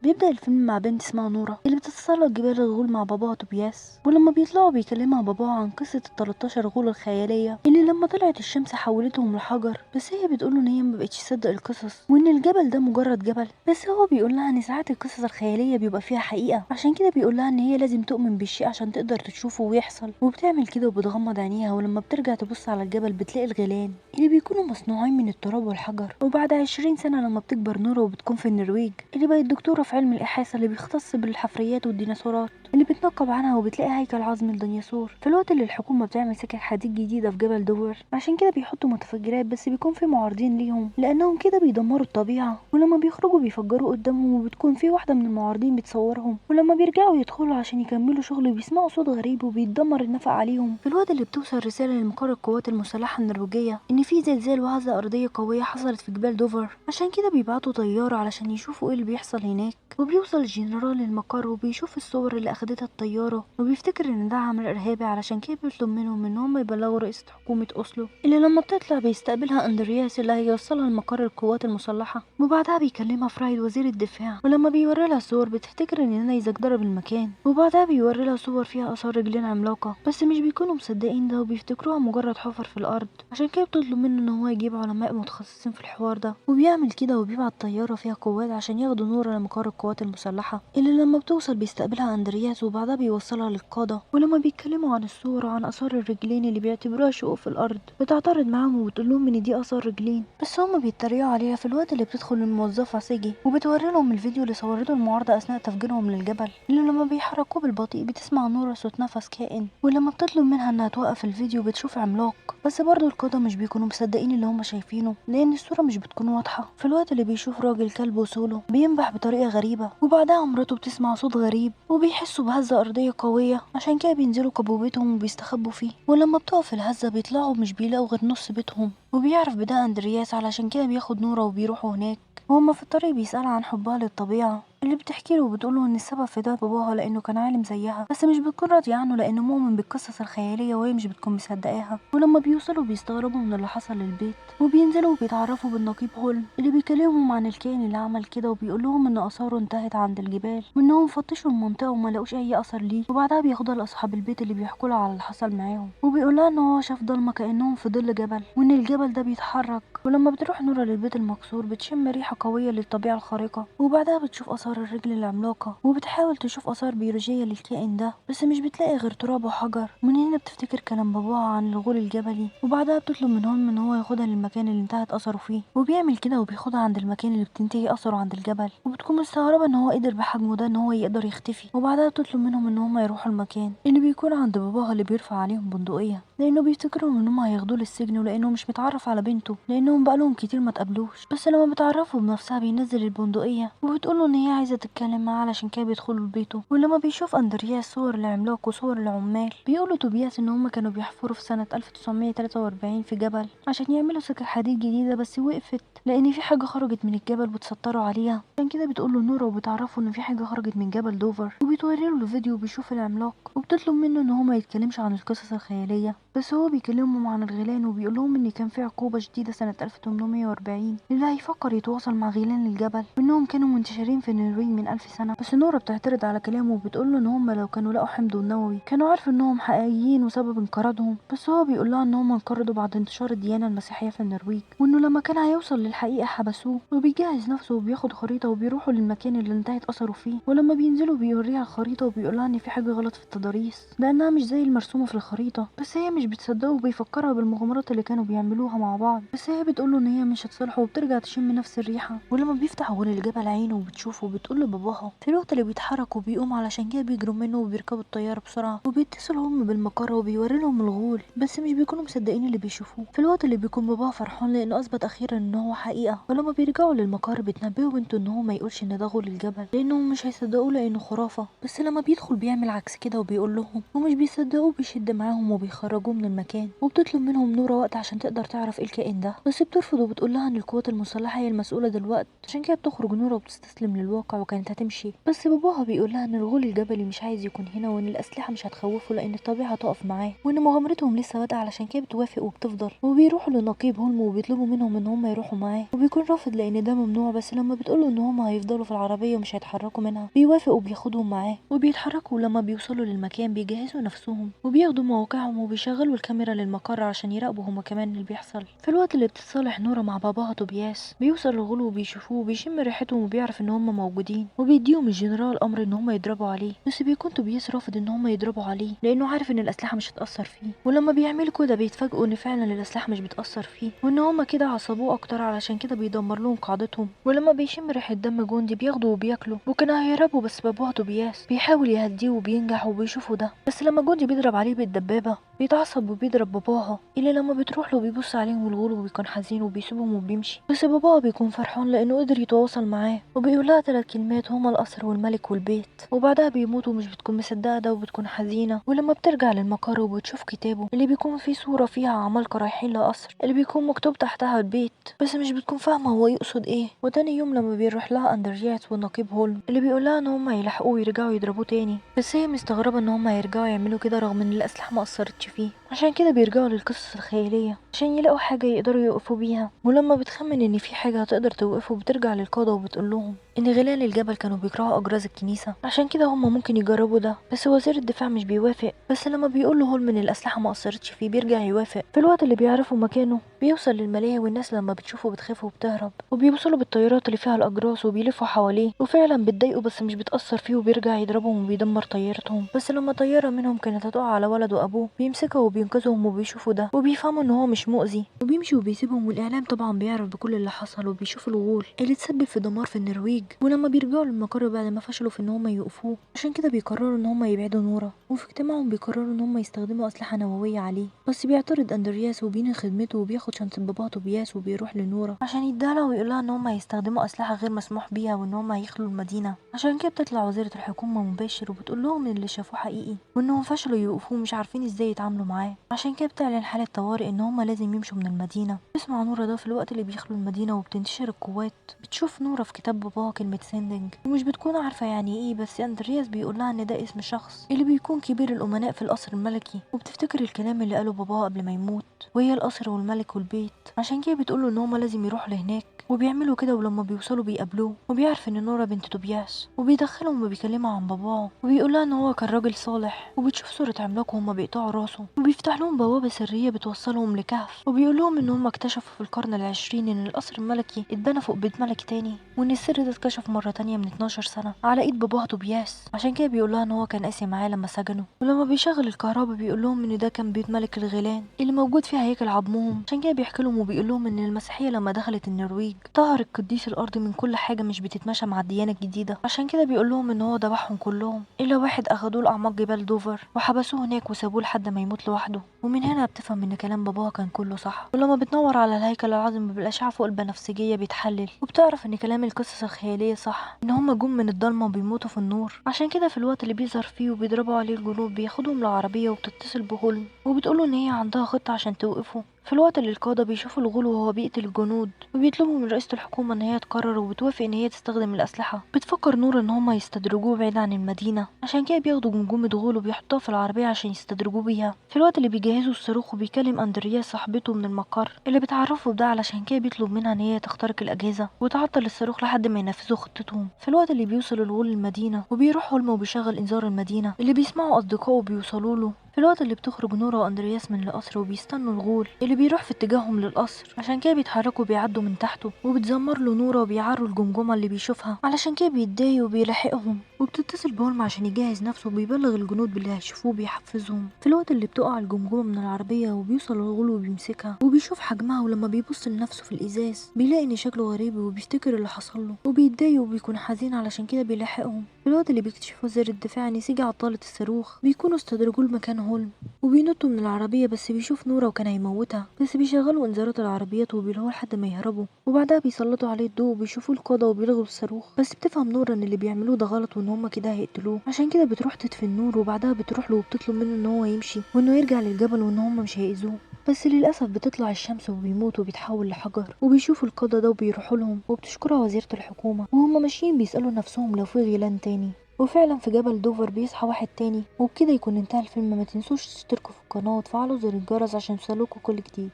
بيبدأ الفيلم مع بنت اسمها نورة اللي بتتسلق جبال الغول مع باباها توبياس، ولما بيطلعوا بيكلمها باباها عن قصة ال13 غول الخيالية اللي لما طلعت الشمس حولتهم لحجر. بس هي بتقوله ان هي مبقتش تصدق القصص وان الجبل ده مجرد جبل، بس هو بيقولها ان ساعات القصص الخيالية بيبقى فيها حقيقة، عشان كده بيقولها ان هي لازم تؤمن بالشيء عشان تقدر تشوفه ويحصل. وبتعمل كده وبتغمض عينيها، ولما بترجع تبص على الجبل بتلاقي الغيلان اللي بيكونوا مصنوعين من التراب والحجر. وبعد 20 سنة لما بتكبر نورة وبتكون في النرويج اللي بقت دكتورة في علم الإحاثة اللي بيختص بالحفريات والديناصورات اللي بتنقب عنها، وبتلاقي هيكل عظم الديناصور في الوقت اللي الحكومة بتعمل سكك حديد جديدة في جبل دوفر. عشان كده بيحطوا متفجرات، بس بيكون في معارضين ليهم لأنهم كده بيدمروا الطبيعة، ولما بيخرجوا بيفجروا قدامهم وبتكون في واحدة من المعارضين بتصورهم. ولما بيرجعوا يدخلوا عشان يكملوا شغل بيسمعوا صوت غريب وبيتدمر النفق عليهم. في الوقت اللي بتوصل رسالة لمقر القوات المسلحة النرويجية إن في زلزال وهزة أرضية قوية حصلت في جبال دوفر، عشان كده بيبعتوا طيارة علشان يشوفوا ايه اللي بيحصل هناك. وبيوصل الجنرال المقر وبيشوف الصور اللي اخدتها الطيارة وبيفتكر ان ده عمل ارهابي، علشان كده بيطلب منهم ان هم يبلغوا رئيسة حكومة اوسلو اللي لما بتطلع بيستقبلها اندرياس اللي هيوصلها لمقر القوات المسلحة. وبعدها بيكلمها فرايد وزير الدفاع، ولما بيوري لها الصور بتفتكر ان نيزك ضرب المكان. وبعدها بيوري لها صور فيها اثار رجلين عملاقة، بس مش بيكونوا مصدقين ده وبيفتكروها مجرد حفر في الارض، عشان كده بتطلب منه ان هو يجيب علماء متخصصين في الحوار ده. وبيعمل كده وبيبعت طيارة فيها قوات عشان ياخدوا نورة لمقر القوات المسلحة اللي لما بتوصل بيستقبلها اندرياس، وبعدها بيوصلها للقادة. ولما بيتكلموا عن الصورة وعن اثار الرجلين اللي بيعتبروها شقوق في الارض بتعترض معاهم وبتقول لهم ان دي اثار رجلين، بس هم بيتريقوا عليها. في الوقت اللي بتدخل الموظفة سيجي وبتوري لهم الفيديو اللي صورته المعارضة اثناء تفجيرهم للجبل اللي لما بيحركوه بالبطيء بتسمع نورة صوت نفس كائن، ولما بتطلب منها انها توقف الفيديو بتشوف عملاق. بس برضه القادة مش بيكونوا مصدقين اللي هم شايفينه لان الصورة مش بتكون واضحة. في الوقت اللي بيشوف راجل كلب وسوله بينبح بطريقة غريبة، وبعدها مراته بتسمع صوت غريب وبيحسوا بهزة أرضية قوية، عشان كده بينزلوا كبوبتهم وبيستخبوا فيه. ولما بتقف الهزة بيطلعوا مش بيلاقوا غير نص بيتهم، وبيعرف بده أندرياس علشان كده بياخد نورة وبيروحوا هناك. وهما في الطريق بيسألها عن حبها للطبيعة اللي بتحكي له وبتقوله ان السبب في ده باباها لانه كان عالم زيها، بس مش بتكون راضية عنه لانه مؤمن بالقصص الخيالية وهي مش بتكون مصدقاها. ولما بيوصلوا بيستغربوا من اللي حصل للبيت، وبينزلوا وبيتعرفوا بالنقيب هولم اللي بيكلمهم عن الكائن اللي عمل كده، وبيقول لهم ان اثاره انتهت عند الجبال وانهم فتشوا المنطقة وما لقوش اي اثر ليه. وبعدها بياخدها لاصحاب البيت اللي بيحكوا لها على اللي حصل معاهم، وبيقول لها ان هو شاف ضلمة كانهم في ظل جبل وان الجبل ده بيتحرك. ولما بتروح نورة للبيت المكسور بتشم ريحة قوية للطبيعة الخارقة، وبعدها بتشوف آثار الرجل العملاقة وبتحاول تشوف آثار بيولوجية للكائن ده، بس مش بتلاقي غير تراب وحجر. ومن هنا بتفتكر كلام باباها عن الغول الجبلي، وبعدها بتطلب منهم ان هو ياخدها للمكان اللي انتهت أثره فيه. وبيعمل كده وبياخدها عند المكان اللي بتنتهي أثره عند الجبل، وبتكون مستغربة ان هو قدر بحجمه ده ان هو يقدر يختفي. وبعدها بتطلب منهم ان هم يروحوا المكان اللي بيكون عند باباها اللي بيرفع عليهم بندقية، لانه بيفتكروا ان هم هياخدوه للسجن ولانه مش متعرف على بنته لانهم بقالهم كتير ما تقابلوش. بس لما بتعرفوا بنفسها بينزل البندقية وبتقوله ان هي عايزة تتكلم معاه علشان كده بيدخلوا لبيته. ولما بيشوف اندرياس صور العملاق وصور العمال بيقولوا توبياس ان هم كانوا بيحفروا في سنة 1943 في جبل عشان يعملوا سكك حديد جديدة، بس وقفت لان في حاجة خرجت من الجبل وتسطروا عليها. عشان كده بتقوله نورا وبتعرفوا ان في حاجة خرجت من جبل دوفر، وبتوريله الفيديو وبيشوف العملاق وبتطلب منه ان هو ما يتكلمش عن القصص الخيالية، بس هو بيكلمهم عن الغيلان وبيقول لهم ان كان في عقوبة جديدة سنة 1840 اللي هيفكر يتواصل مع غيلان الجبل وانهم كانوا منتشرين في النرويج من 1000 سنة. بس نورا بتعترض على كلامه وبتقول له ان هم لو كانوا لقوا حمض النووي كانوا عارفوا انهم حقيقيين وسبب انقراضهم، بس هو بيقول لها ان هم انقرضوا بعد انتشار الديانة المسيحية في النرويج، وانه لما كان هيوصل للحقيقة حبسوه. وبيجهز نفسه وبياخد خريطة وبيروحوا للمكان اللي انتهت اثره فيه، ولما بينزلوا بيوريها الخريطة وبيقول لها ان في حاجة غلط في التضاريس لانها مش زي المرسومة في الخريطة. بس هي مش بتصدقه وبيفكرها بالمغامرات اللي كانوا بيعملوها مع بعض، بس هي بتقوله ان هي مش هتصالحه وبترجع تشم نفس الريحة. ولما بيفتح غول الجبل عينه وبتشوفه بتقول لباباها في الوقت اللي بيتحرك وبيقوم، علشان كده بيجروا منه وبيركبوا الطيارة بسرعة وبيتصلوا هم بالمقر وبيوري لهم الغول، بس مش بيكونوا مصدقين اللي بيشوفوه. في الوقت اللي بيكون باباها فرحان لانه اثبت اخيرا ان هو حقيقة. ولما بيرجعوا للمقر بتنبهوا بنته ان هو ما يقولش ان ده غول الجبل لانهم مش هيصدقوه لانه خرافة، بس لما بيدخل بيعمل عكس كده وبيقول لهم ومش بيصدقوه بيشد معاهم وبيخرجوه من المكان، وبتطلب منهم نورا وقت عشان تقدر تعرف ايه الكائن ده، بس بترفض وبتقول لها ان القوات المسلحه هي المسؤوله دلوقتي. عشان كده بتخرج نورا وبتستسلم للواقع وكانت هتمشي، بس باباها بيقول لها ان الغول الجبلي مش عايز يكون هنا، وان الاسلحه مش هتخوفه لان الطبيعه هتقف معاه، وان مغامرتهم لسه بادئه. علشان كده بتوافق وبتفضل، وبيروحوا لنقيب هولم وبيطلبوا منهم ان هم يروحوا معاه، وبيكون رافض لان ده ممنوع. بس لما بتقوله ان هم هيفضلوا في العربيه ومش هيتحركوا منها بيوافق وبياخدهم معاه وبيتحركوا. لما بيوصلوا للمكان بيجهزوا نفسهم وبياخدوا مواقعهم وبيشغلوا الكاميرا للمقر عشان يراقبوا هما كمان اللي بيحصل. في الوقت اللي بتتصالح نورا مع باباها توبياس بيوصل الغول وبيشوفوه وبيشم ريحتهم وبيعرف ان هما موجودين، وبيديهم الجنرال امر ان هما يضربوا عليه. بس بيكون توبياس رافض ان هما يضربوا عليه لانه عارف ان الاسلحه مش هتاثر فيه، ولما بيعملوا كده بيتفاجئوا ان فعلا الاسلحه مش بتاثر فيه، وان هما كده عصبوه اكتر. علشان كده بيدمر لهم قاعدتهم. ولما بيشم ريحه دم جندي بياخده وبياكله، وكانوا هيهربوا بس باباها توبياس بيحاول يهديه وبينجح وبيشوفوا ده. بس لما جندي بيضرب عليه بالدبابه بيتعصب وبيضرب باباها، الا لما بتروح له بيبص عليهم الغول وبيكون حزين وبيسيبهم وبيمشي. بس باباها بيكون فرحان لانه قدر يتواصل معاه، وبيقول لها 3 كلمات هما القصر والملك والبيت، وبعدها بيموت ومش بتكون مصدقه ده وبتكون حزينه. ولما بترجع للمقر وبتشوف كتابه اللي بيكون فيه صوره فيها عمالقه رايحين لقصر اللي بيكون مكتوب تحتها البيت، بس مش بتكون فاهمه هو يقصد ايه. وتاني يوم لما بيروح لها اندرياس والنقيب هولم اللي بيقول لها ان هما يلحقوه ويرجعوا يضربوه تاني، بس هي مستغربه ان هما يرجعوا يعملوا كده رغم ان الاسلحه ما اثرتش فيه. عشان كده بيرجعوا للقصص الخياليه عشان يلاقوا حاجه يقدروا يوقفوا بيها. ولما بتخمن ان في حاجه هتقدر توقفه بترجع للقاده وبتقول لهم ان غيلان الجبل كانوا بيكرهوا اجراز الكنيسه، عشان كده هما ممكن يجربوا ده. بس وزير الدفاع مش بيوافق، بس لما بيقول له هولم ان الاسلحه ما اثرتش فيه بيرجع يوافق. في الوقت اللي بيعرفوا مكانه بيوصل للملاهي، والناس لما بتشوفه بتخاف وبتهرب، وبيوصلوا بالطيارات اللي فيها الاجراس وبيلفوا حواليه، وفعلا بتضايقه بس مش بتاثر فيه وبيرجع يضربهم وبيدمر طيارتهم. بس لما طياره منهم كانت هتقع على ولد وابوه بيمسكها وبينقذهم وبيشوفوا ده وبيفهموا ان هو مش مؤذي وبيمشي وبيسيبهم. والاعلام طبعا بيعرف بكل اللي حصل وبيشوف الغول اللي تسبب في دمار في النرويج. ولما بيرجعوا للمقر بعد ما فشلوا في ان هم يوقفوه عشان كده بيقرروا ان هم يبعدوا نورا، وفي اجتماعهم بيقرروا ان هم يستخدموا اسلحه نوويه عليه. بس بيعترض اندرياس وبينهي خدمته وبياخد شنطه باباه توبياس وبيروح لنورا عشان يديها ويقول لها ان هم هيستخدموا اسلحه غير مسموح بيها وان هم هيخلوا المدينه. عشان كده بتطلع وزيره الحكومه مباشر وبتقول لهم ان اللي شافوه حقيقي وانهم فشلوا يوقفوه مش عارفين ازاي يتعاملوا معاه. عشان كده بتعلن حاله طوارئ ان هم لازم يمشوا من المدينه. بتسمع نورا ده في الوقت اللي بيخلوا المدينه وبتنتشر القوات. بتشوف نورا في كتاب باباها كلمه سيندنج ومش بتكون عارفه يعني ايه، بس اندرياس بيقول لها ان ده اسم شخص اللي بيكون كبير الامناء في القصر الملكي، وبتفتكر الكلام اللي قاله باباها قبل ما يموت وهي القصر والملك والبيت. عشان كده بتقوله ان هما لازم يروحوا لهناك وبيعملوا كده. ولما بيوصلوا بيقابلوه وبيعرف ان نورا بنت توبياس وبيدخلهم وبيكلمها عن باباه وبيقول لها ان هو كان راجل صالح. وبتشوف صورة عملاق وهما بيقطعوا راسه وبيفتح لهم بوابة سرية بتوصلهم لكهف، وبيقول لهم ان هما اكتشفوا في القرن العشرين ان القصر الملكي اتبنى فوق بيت ملك تاني، وان السر ده اتكشف مرة تانية من 12 سنة على ايد باباها توبياس. عشان كده بيقول لها ان هو كان قاسي معاه لما سجنه. ولما بيشغل الكهرباء بيقول لهم ان ده كان بيت ملك الغيلان اللي موجود فيه هياكل عظمهم. عشان كده بيحكي لهم وبيقول لهم ان المسيحيه لما دخلت النرويج طهر القديس الارض من كل حاجه مش بتتماشى مع الديانه الجديده. عشان كده بيقول لهم ان هو ذبحهم كلهم الا واحد اخدوه لاعماق جبال دوفر وحبسوه هناك وسابوه لحد ما يموت لوحده. ومن هنا بتفهم ان كلام باباها كان كله صح. ولما بتنور على الهيكل العظيم بالاشعه فوق البنفسجيه بيتحلل، وبتعرف ان كلام القصص الخياليه صح، ان هم جم من الضلمه وبيموتوا في النور. عشان كده في الوقت اللي بيظهر فيه وبيضربوا عليه الجنود بياخدهم العربيه وبتتصل بهولم وبتقوله ان هي عندها خطه عشان توقفه. في الوقت اللي القادة بيشوفوا الغول وهو بيقتل الجنود وبيطلبوا من رئيسة الحكومة ان هي تقرر وبتوافق ان هي تستخدم الأسلحة. بتفكر نور ان هما يستدرجوه بعيد عن المدينة، عشان كده بياخدوا جمجمة غول وبيحطوها في العربية عشان يستدرجوه بيها. في الوقت اللي بيجهزوا الصاروخ وبيكلم اندرياس صاحبته من المقر اللي بتعرفه بده، علشان كده بيطلب منها ان هي تخترق الأجهزة وتعطل الصاروخ لحد ما ينفذوا خطتهم. في الوقت اللي بيوصل الغول المدينة وبيروح هولم وبيشغل انذار المدينة اللي بيسمعوا أصدقائه بيوصلوا له. في الوقت اللي بتخرج نورا واندرياس من القصر وبيستنوا الغول اللي بيروح في اتجاههم للقصر، عشان كده بيتحركوا بيعدوا من تحته وبتزمر له نورا وبيعروا الجمجمه اللي بيشوفها. علشان كده بيتضايق وبيلاحقهم وبتتصل بهولم عشان يجهز نفسه وبيبلغ الجنود باللي هيشوفوه بيحفزهم. في الوقت اللي بتقع الجمجمه من العربيه وبيوصل الغول وبيمسكها وبيشوف حجمها، ولما بيبص لنفسه في الازاز بيلاقي ان شكله غريب وبيفتكر اللي حصل له وبيتضايق وبيكون حزين. علشان كده بيلاحقهم في الوقت اللي بيكتشف وزير الدفاع ان سيجي عطلت الصاروخ بيكونوا استدرجوه لمكان هولم وبينطوا من العربية، بس بيشوف نورة وكان هيموتها، بس بيشغلوا انذارات العربيات وبيلهوا لحد ما يهربوا، وبعدها بيسلطوا عليه الضوء وبيشوفوا القادة وبيلغوا الصاروخ. بس بتفهم نورة ان اللي بيعملوه ده غلط وان هما كده هيقتلوه، عشان كده بتروح تطفي النور، وبعدها بتروح له وبتطلب منه ان هو يمشي وانه يرجع للجبل وان هما مش هيأذوه. بس للأسف بتطلع الشمس وبيموت وبيتحول لحجر، وبيشوفوا القادة ده وبيروحوا لهم وبتشكرها وزيرة الحكومة، وهم ماشيين بيسألوا نفسهم لو في غيلان تاني. وفعلا في جبل دوفر بيصحى واحد تاني، وبكده يكون انتهى الفيلم. ما تنسوش تشتركوا في القناة وتفعلوا زر الجرس عشان يوصلكوا كل جديد.